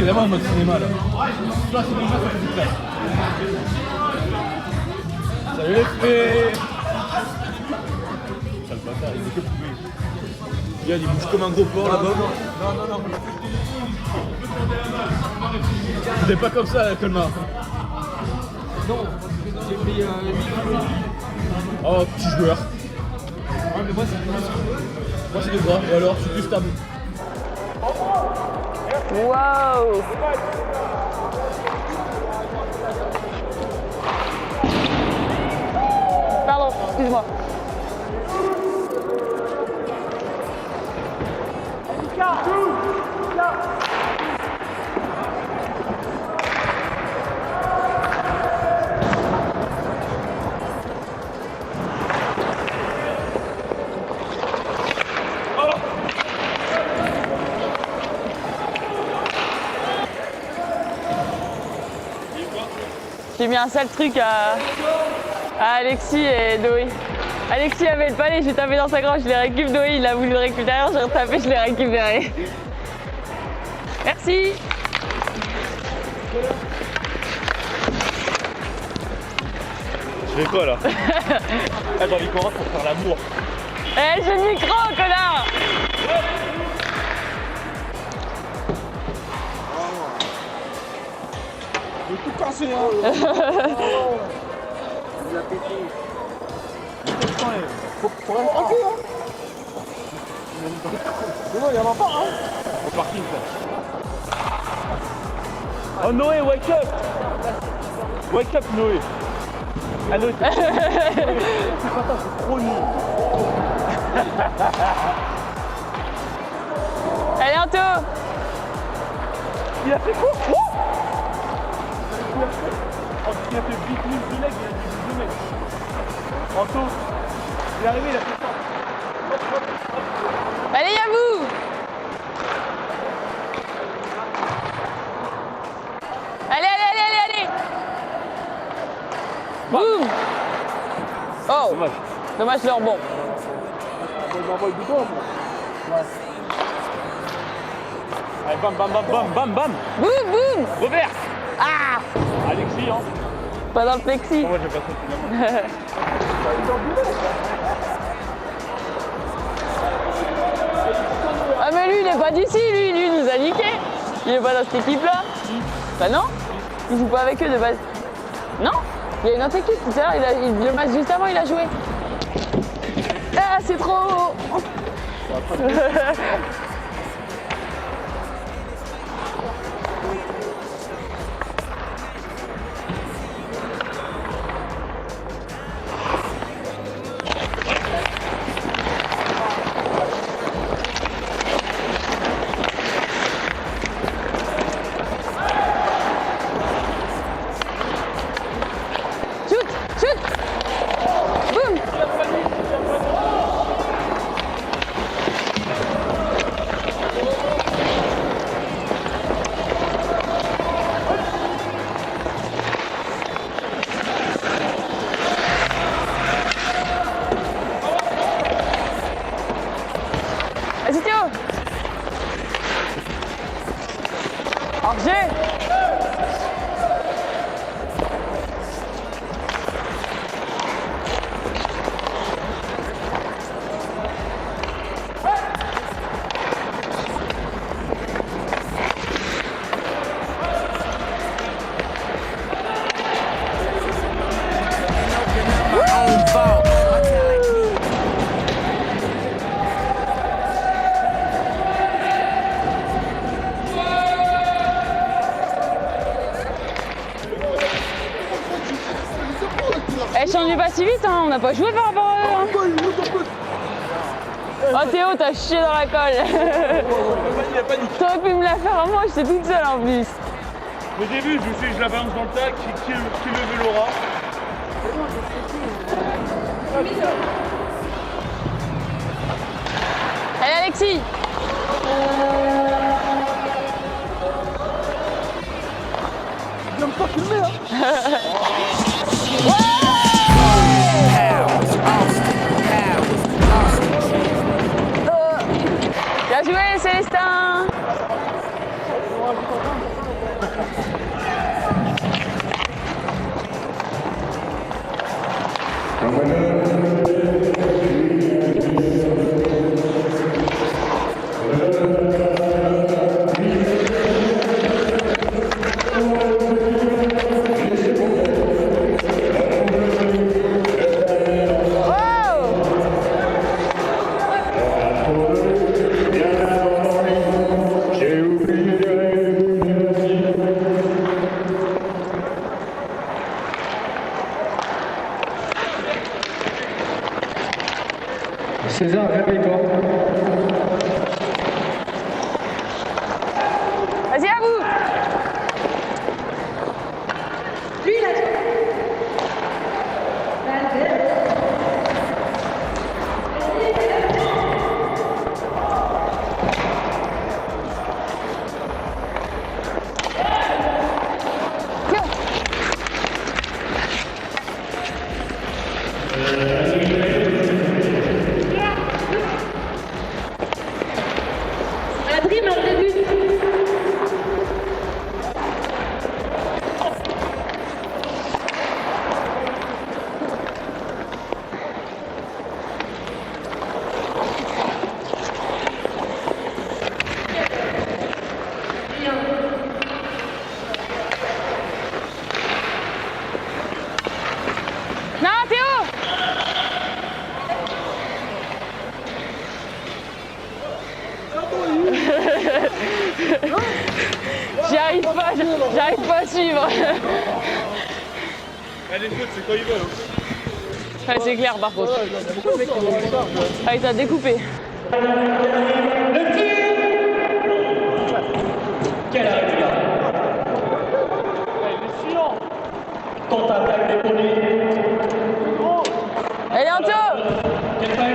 est vraiment en mode cinéma là. Tu vois, c'est déjà ça fait du classe. Salut les filles. Sale bâtard, il fait que poubelle. Regarde, il bouge comme un gros porc là-bas. Non. C'était pas comme ça, Colmar. Non, j'ai pris 8 Oh, petit joueur. Ouais, mais moi c'est plus. Moi c'est des bras, ou alors je suis plus stable. Waouh. Pardon, excuse-moi. J'ai mis un sale truc à Alexis et Doé. Alexis avait le palais, j'ai tapé dans sa gorge, je l'ai récupéré. Doé, il a voulu le récupérer, j'ai retapé, je l'ai récupéré. Merci. Je fais quoi là? Ah, j'ai envie qu'on rentre pour faire l'amour. Eh, j'ai le micro, connard. J'ai tout cassé, hein. Il a pété. Faut rester tranquille, hein. Non, il y en a pas, hein. Au parking ça. Oh Noé, wake up! Wake up Noé! Ah Noé, c'est trop nul! À bientôt. Il a fait quoi? Il a fait big move de leg, il a fait 2 mètres. Anto, il est arrivé, il a fait ça. Allez, à vous. Allez. Boum. Oh, dommage le rebond. On m'envoie du bon, moi. Ouais. Allez, bam! Boum. Robert! Ah, Alexis, hein? pas dans le plexi. Moi, j'ai pas ça finalement. Ah mais lui, il est pas d'ici, lui, il nous a niqué. Il est pas dans cette équipe-là. Bah non, il joue pas avec eux de base. Non, il y a une autre équipe tout à l'heure, le match juste avant, il a joué. Ah, c'est trop haut. Shoot. Boum. Vas-y Théo. Orgé. Eh, change pas si vite, hein. On n'a pas joué par rapport à eux. Hein. Oh Théo, t'as chié dans la colle. T'aurais pu me la faire à moi, j'étais toute seule en plus. Mais j'ai vu, je la balance dans le tas, qui le veut Laura. Allez Alexis. J'aime pas filmer, hein. Bien joué Célestin. César, réveille-toi. Vas-y, à vous. Lui, il a... La dribble en début. Non, Théo. J'arrive pas à suivre. Elle est faute, c'est quand il veut. Ouais, c'est clair par contre. Ah, il t'a découpé. Quel arrêt, les gars. Contre-attaque des premiers. Allez, Anto. Quel bac.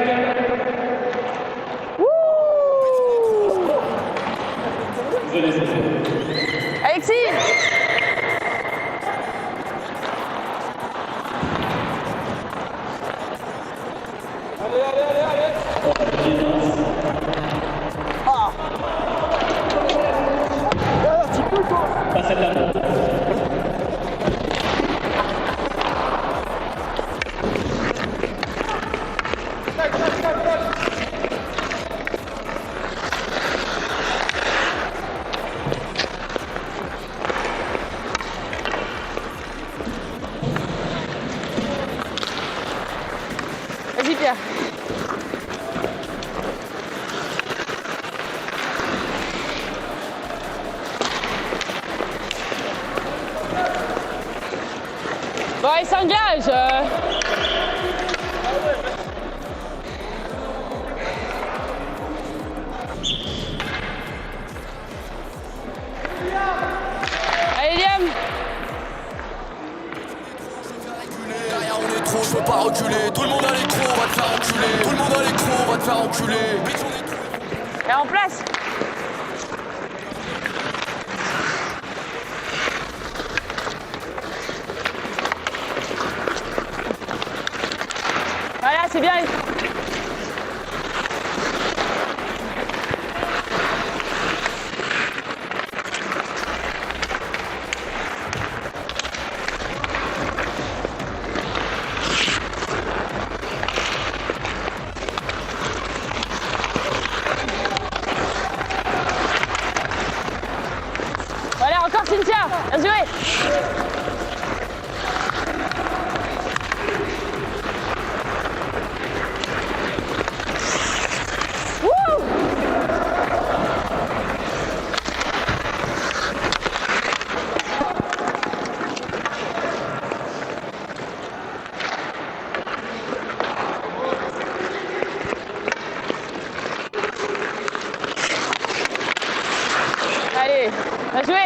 Alexis. Passe à la main. Vas-y, Pierre. Bon, il s'engage. Allez, Liam. Derrière on est trop, je peux pas reculer. Tout le monde a les crocs, on va te faire enculer. Tout le monde a les crocs, on va te faire enculer. Bitch, on est... Et en place. Voilà, c'est bien. Voilà, encore Cynthia. Bien joué. Wouh. Allez, bien joué.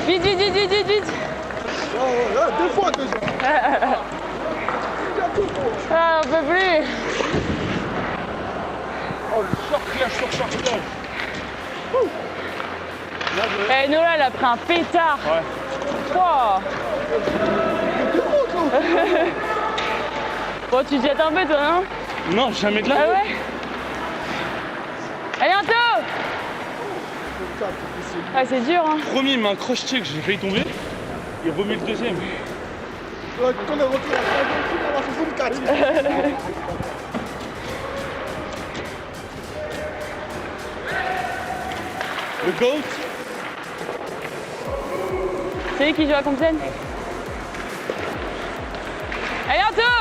Vite, vite, vite, vite, vite, vite. Là, 2 fois déjà. Ah, on peut plus. Oh, le short clash. Eh, Nola, elle a pris un pétard. Ouais. Wow. Bon, tu te jettes un peu, toi, non? Non, jamais de la Ah vie. ouais? Allez, Anto. Ah, c'est dur, hein. Premier, il m'a un croche-check, j'ai failli tomber. Il remet le deuxième. Quand on est rentré à la fin, on va se carré. Le GOAT. C'est lui qui joue à Compiègne? Allez, Anto.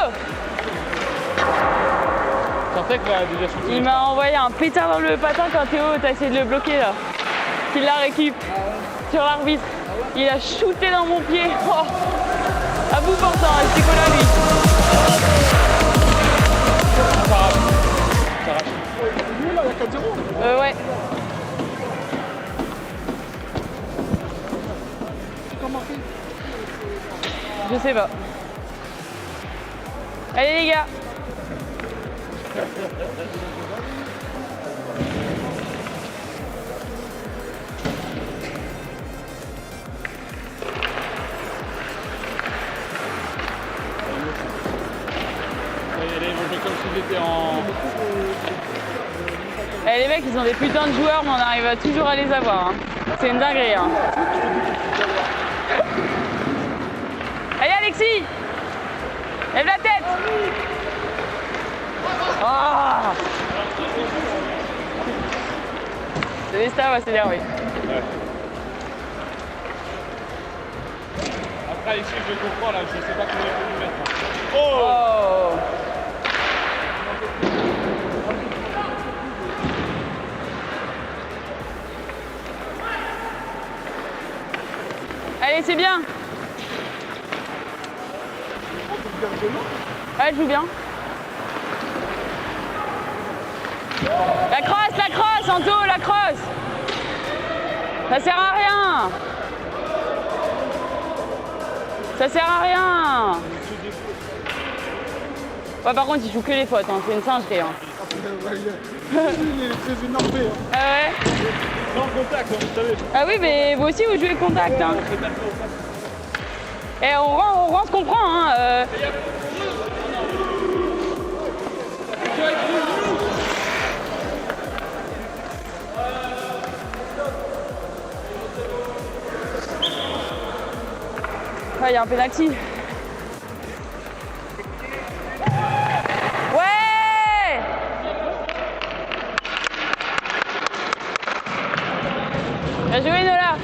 Dantec l'a déjà shooté. Il m'a envoyé un pétard dans le patin quand Théo t'a essayé de le bloquer là. Qu'il la récup sur l'arbitre. Il a shooté dans mon pied. Oh. À bout portant, il s'est collé à lui. Lui là, il y a 4-0. Ouais. Comment marqué? Je sais pas. Allez les gars. Ils vont jouer comme s'ils étaient en... Eh, les mecs, ils ont des putains de joueurs, mais on arrive toujours à les avoir. Hein. C'est une dinguerie. Hein. Allez Alexis, lève la tête. Ah. C'est des stars, va s'énerver. Ouais. Après ici je comprends là, je sais pas comment il faut lui mettre. Oh, Oh. Allez, c'est bien. Elle joue bien. La crosse, Anto, la crosse. Ça sert à rien. Ça sert à rien. Ouais, par contre, il joue que les fautes, hein. C'est une singerie. Hein. Il est très énervé. Hein. Ah ouais. sans contact, hein, vous savez. Ah oui, mais vous aussi, vous jouez contact. Hein. Et on rend ce qu'on prend. Hein. Ah, il y a un penalty. Ouais! Bien joué, Nola.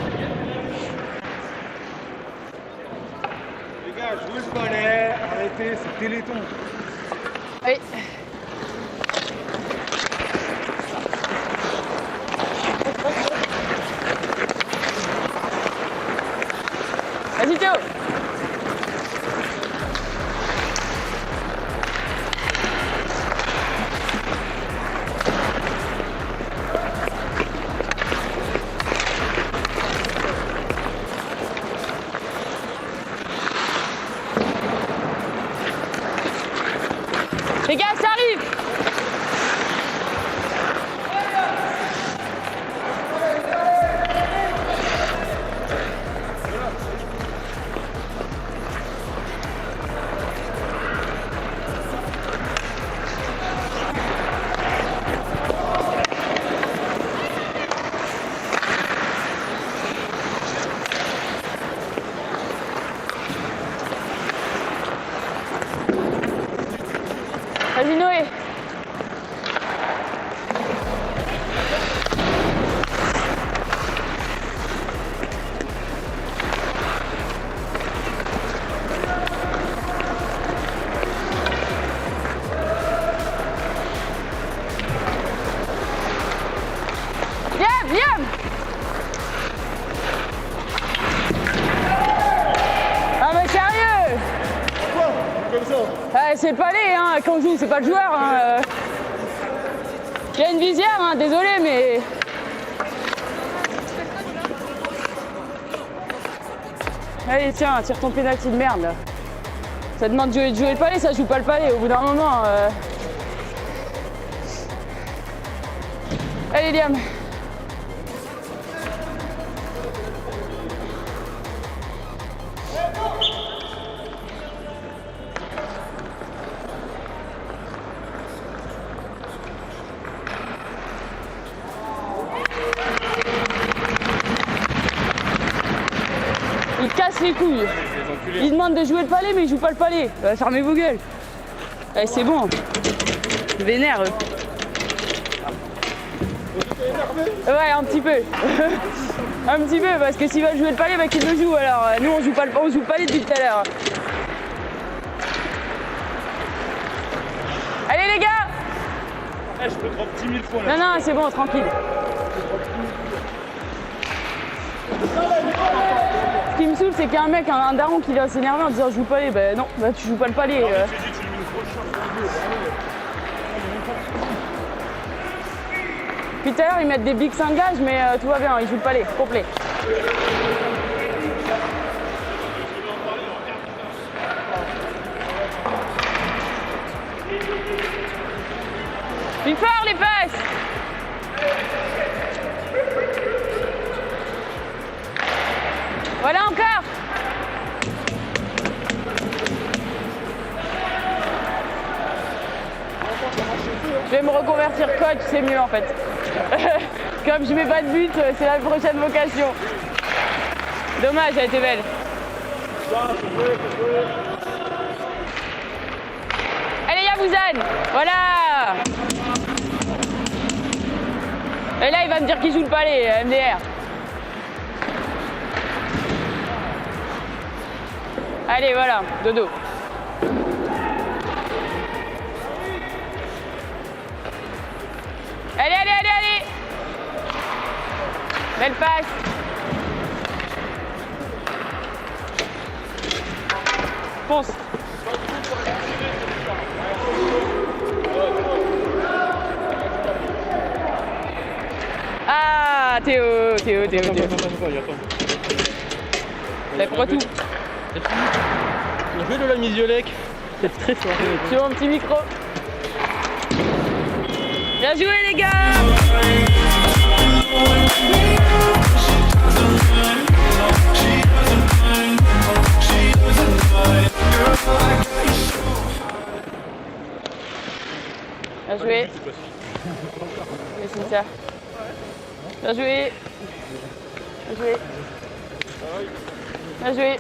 Les gars, jouez ce balai, arrêtez, c'est téléthon. Oui. Vas-y, Théo. Les gars, ça arrive. Vas-y, Noé. Viens. Ah mais sérieux. Quoi? Comme ça? C'est le palais, hein, quand on joue, c'est pas le joueur. Hein. Il y a une visière, hein, désolé, mais... Allez, tiens, tire ton pénalty de merde, là. Ça demande de jouer le palais, ça joue pas le palais, au bout d'un moment. Allez, Liam. Il casse les couilles. Il demande de jouer le palais, mais il joue pas le palais. Fermez vos gueules. Allez, c'est bon. Vénère, eux. Ouais, un petit peu. Un petit peu, parce que s'ils veulent jouer le palais, bah qu'ils le jouent. Alors, nous, on joue le palais depuis tout à l'heure. Allez, les gars! Eh, je te trompe 10 000 fois là. Non, non, c'est bon, tranquille. Ce qui me saoule, c'est qu'il y a un mec, un daron qui va s'énerver en disant je joue pas les. Ben non, bah tu joues pas le palais. Tu dis, tu lui mets une grosse chance. Puis tout à l'heure, ils mettent des bigs s'engagent, mais tout va bien, ils jouent le palais, complet. Plus fort les passes! Voilà encore! Je vais me reconvertir coach, c'est mieux en fait. Comme je mets pas de but, c'est la prochaine vocation. Dommage, elle était belle. Allez, Yabouzane! Voilà! Et là, il va me dire qu'il joue le palais, MDR. Allez, voilà, dodo. Allez, allez, allez, allez! Belle passe. Fonce. Ah, Théo. Mais pourquoi tout? On joue de la Misiolek. C'est très fort. Tu veux mon petit micro? Bien joué les gars! Bien joué. C'est ça. Bien joué. Bien joué. Bien joué.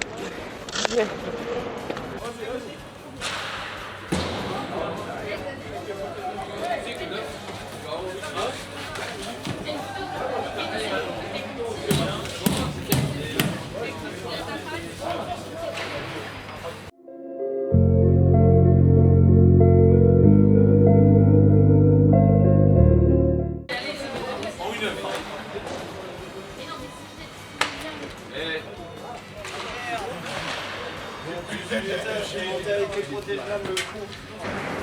Bien joué.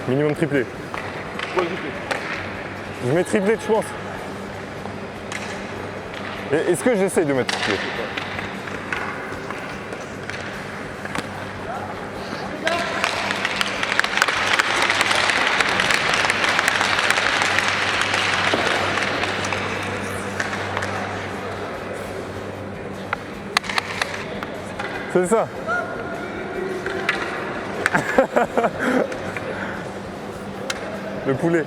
Minimum triplé. Je mets triplé, tu penses? Est-ce que j'essaye de mettre triplé? C'est ça. Le poulet.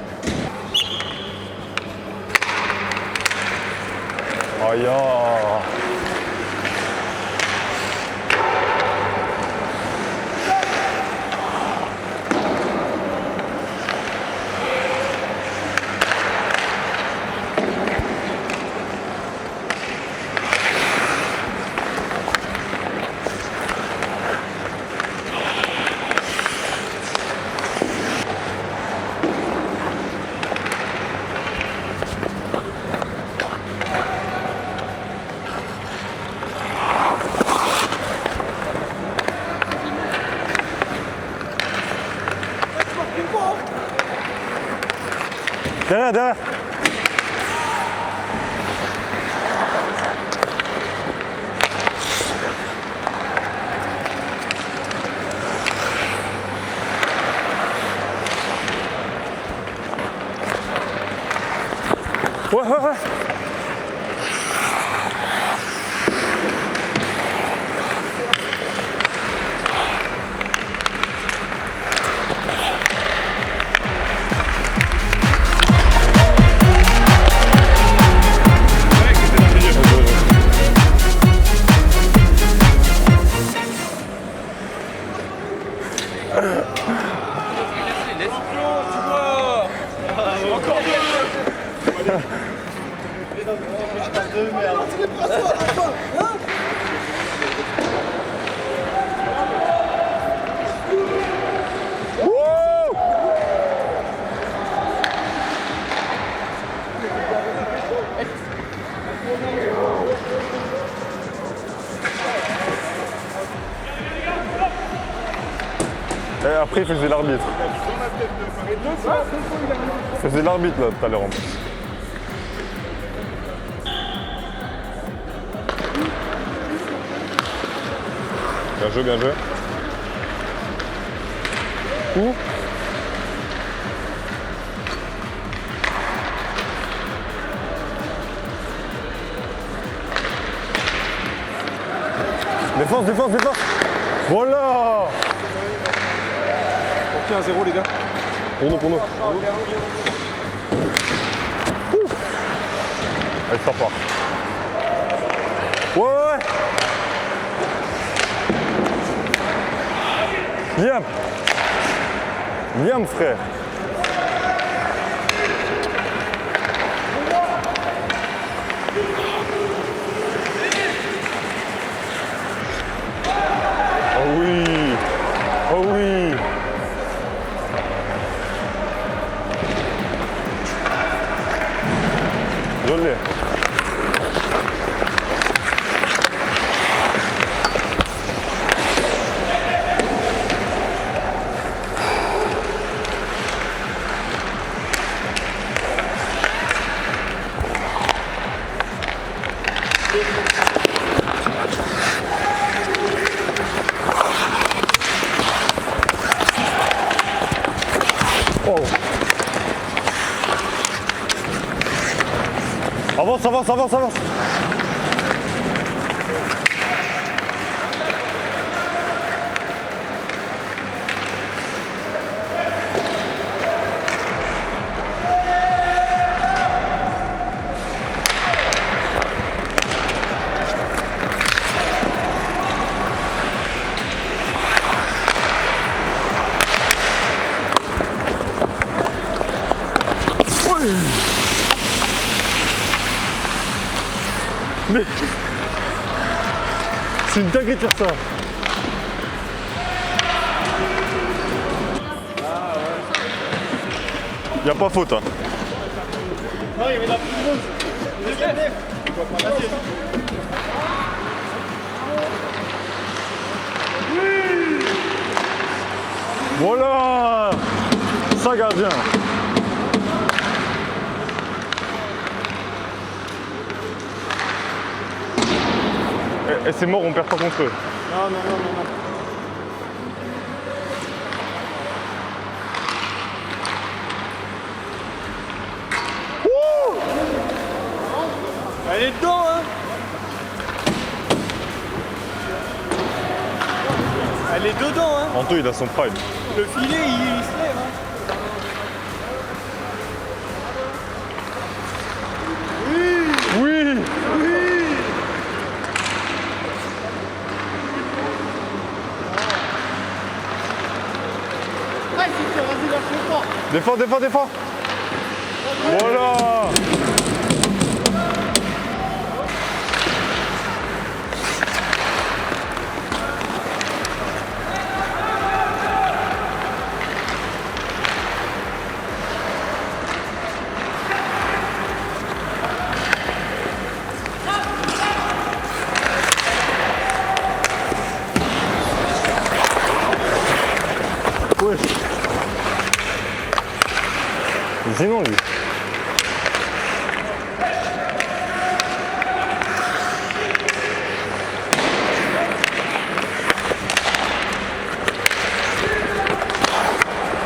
Oh ya. Derrière. Ouais. Et après, il faisait l'arbitre. Il faisait l'arbitre là tout à l'heure en plus. Bien joué, bien joué. Où? Défense, défense, défense. Voilà. Ok, 1-0 les gars. Pour nous, pour nous. Allez, ça part. Ouais, ouais. Liam. Liam, frère. Oh oui. Oh oui. Je l'ai. Oh. Avance, avance, avance, avance. Mais c'est une dinguerie de faire ça. Y a pas faute hein. Non, il y avait la plus grosse. Voilà. Ça gardien. Et c'est mort, on perd pas contre eux. Non, non, non, non, non. Elle est dedans, hein. Elle est dedans, hein. Anto, il a son prime. Le filet, il se lève, hein. Oui. Ouais, c'est vas-y, lâche-le pas. Défends, défends, défends. Voilà. Ouais. Sinon lui.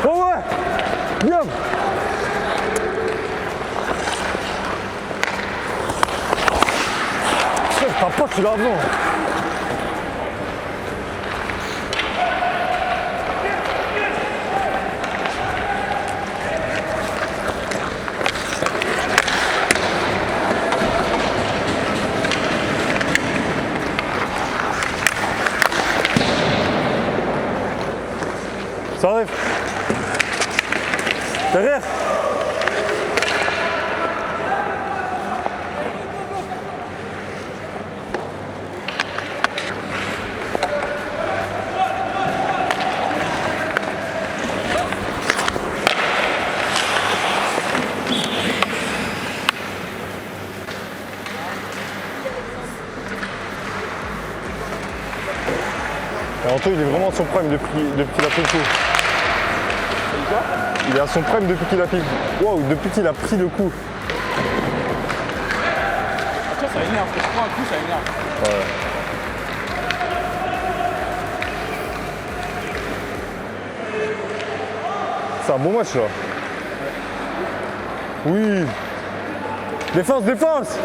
Oh ouais. Bien. T'as pas, tu l'as avant. Ça arrive. Derrière. Anto, il est vraiment à son prime depuis qu'il a pris le coup. Il est à son prime depuis qu'il a pris le coup. Waouh, depuis qu'il a pris le coup. Ça énerve, quand tu prends un coup, ça énerve. Ouais. C'est un bon match là. Oui. Défense, défense.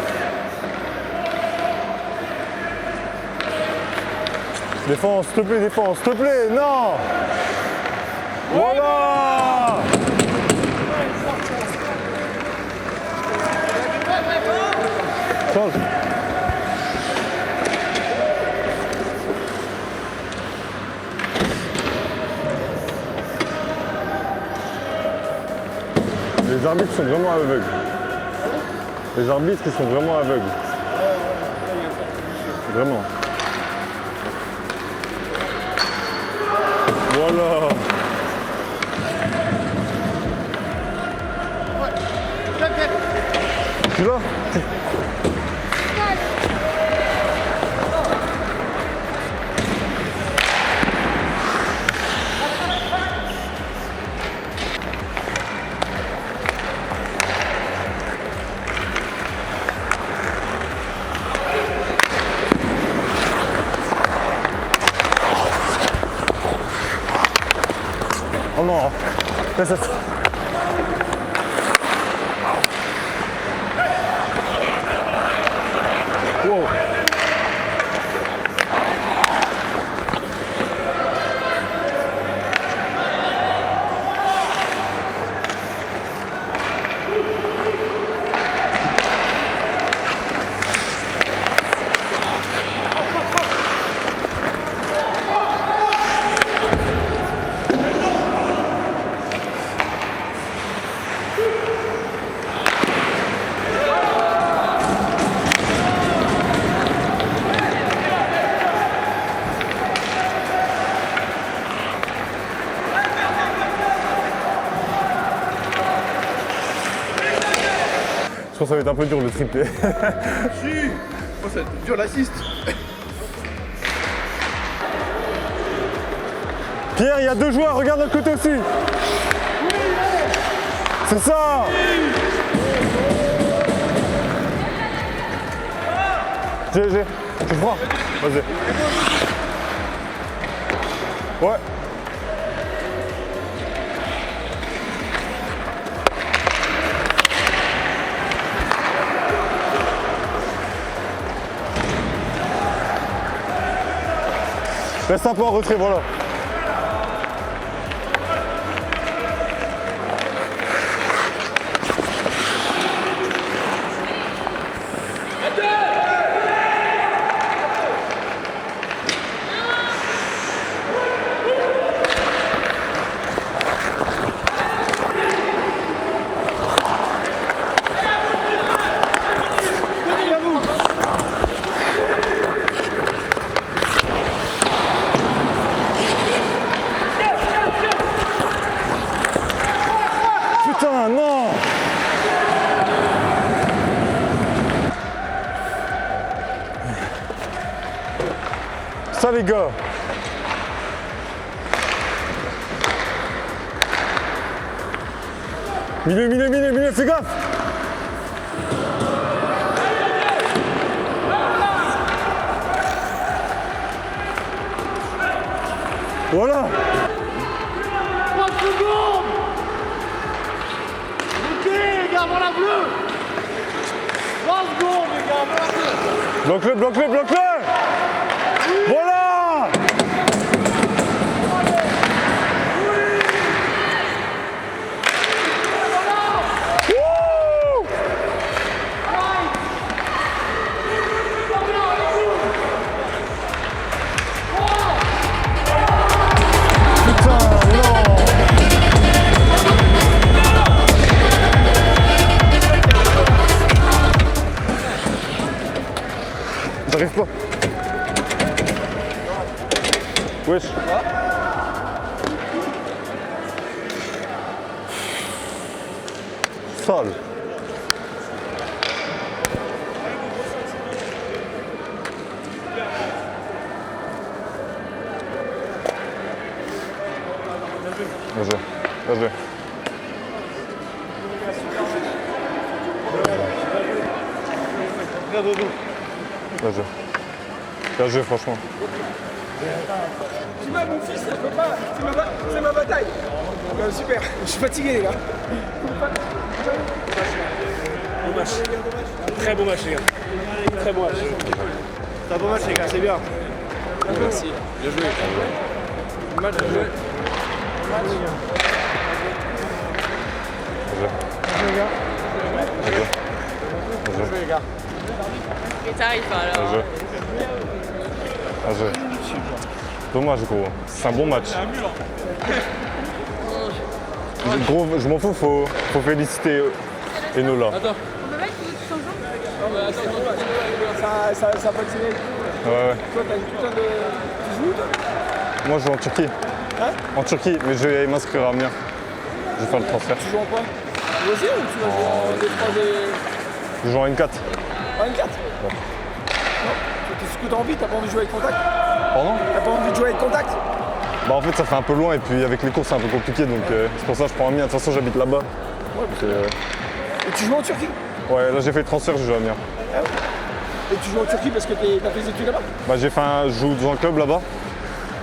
Défense, s'il te plaît, non. Voilà. Change. Les arbitres sont vraiment aveugles. Les arbitres, ils sont vraiment aveugles. Vraiment. Voilà. Tu l'as? Oh non. Ça. Wow. Je pense que ça va être un peu dur le triplé. Si. Oh, ça va être dur l'assist. Pierre, il y a 2 joueurs, regarde notre côté aussi. C'est ça. J'ai. Tu prends. Vas-y. Ouais. Reste un peu en retrait, voilà. Putain, non! Ça les gars! Milieu, fais gaffe! Voilà! 30 secondes. Ok, les gars, voilà bleu. 3 secondes, les gars, voilà bleu. Bloque-le! Voilà! Wouh! Putain, non! J'arrive pas. Wesh. Sale. Bien joué. Bien joué. Bien joué. Bien joué, franchement. Tu m'as mon fils, je peux pas. C'est ma bataille. Super, je suis fatigué les gars. Beau match. Très beau match, les gars. Très beau match. C'est un beau match, les gars, c'est bien. Merci. Bien joué. Match bien joué. Et t'arrives Bien alors. joué. Bien joué. Dommage, gros. C'est un bon match. Gros, je m'en fous, faut féliciter Enola. Ça a vacciné. Ouais. Toi, t'as une putain de. Tu joues toi? Moi, je joue en Turquie. Hein? En Turquie, mais je vais m'inscrire à Amiens. Je vais faire le transfert. Tu joues en quoi? Loisir ou tu vas jouer en D3 Je joue en N4. en N4? Non. C'est ce que t'as envie, t'as pas envie de jouer avec contact? Pardon? T'as pas envie de jouer avec contact? Bah en fait ça fait un peu loin et puis avec les courses c'est un peu compliqué donc c'est pour ça que je prends Amiens. De toute façon j'habite là-bas. Ouais, Donc, Et tu joues en Turquie? ouais là j'ai fait le transfert, je joue à Amiens. Et tu joues en Turquie parce que t'as fait des études là-bas? Bah je joue dans un club là-bas.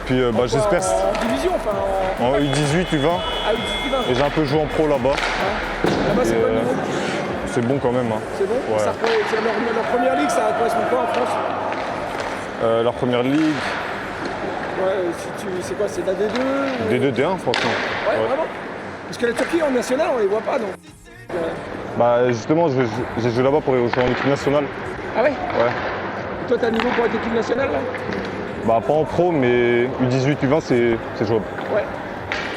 Puis bah j'espère En division, enfin en U18, U20 Ah oui, U20. et j'ai un peu joué en pro là-bas. Là-bas, c'est Et, pas le niveau. c'est bon quand même. Hein. C'est bon? Ouais. C'est leur première ligue, ça correspond quoi en France? Leur première ligue, Ouais, c'est quoi? C'est de la D2 ou... D2, D1 franchement. Ouais, vraiment? Parce que la Turquie en national, on les voit pas, donc. Bah justement j'ai joué là-bas pour jouer en équipe nationale. Ah ouais? Ouais. Et toi, t'as un niveau pour être équipe nationale là? Bah pas en pro mais U18, U20 c'est jouable. Ouais.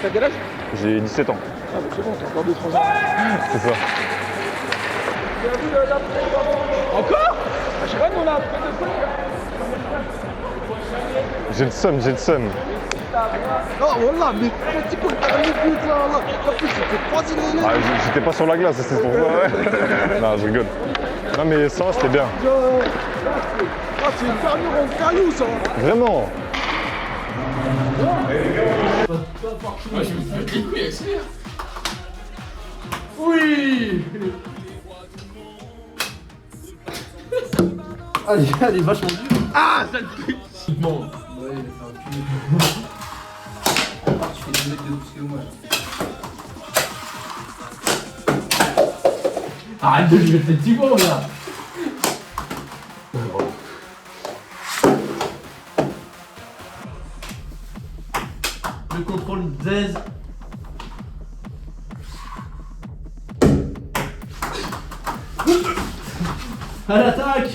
T'as quel âge? J'ai 17 ans. Ah bah c'est bon, t'as encore 2-3 ans. C'est ça. Encore? Ah, je sais pas, nous on a un peu de trucs. J'ai le seum. Oh voilà, mais petit peu de but là, en plus c'était pas signé. Ah, j'étais pas sur la glace, c'est pour ça, ouais. Non, je rigole. Non, mais ça, c'était bien. Ah, c'est une fermure en caillou ça. Vraiment. Oui. Allez, elle est vachement dure. Ah, ça le pute. Bon. Ouais, il tu fais 2 mètres de plus que moi. Arrête de jouer effectivement là. Le contrôle d'aise. À l'attaque.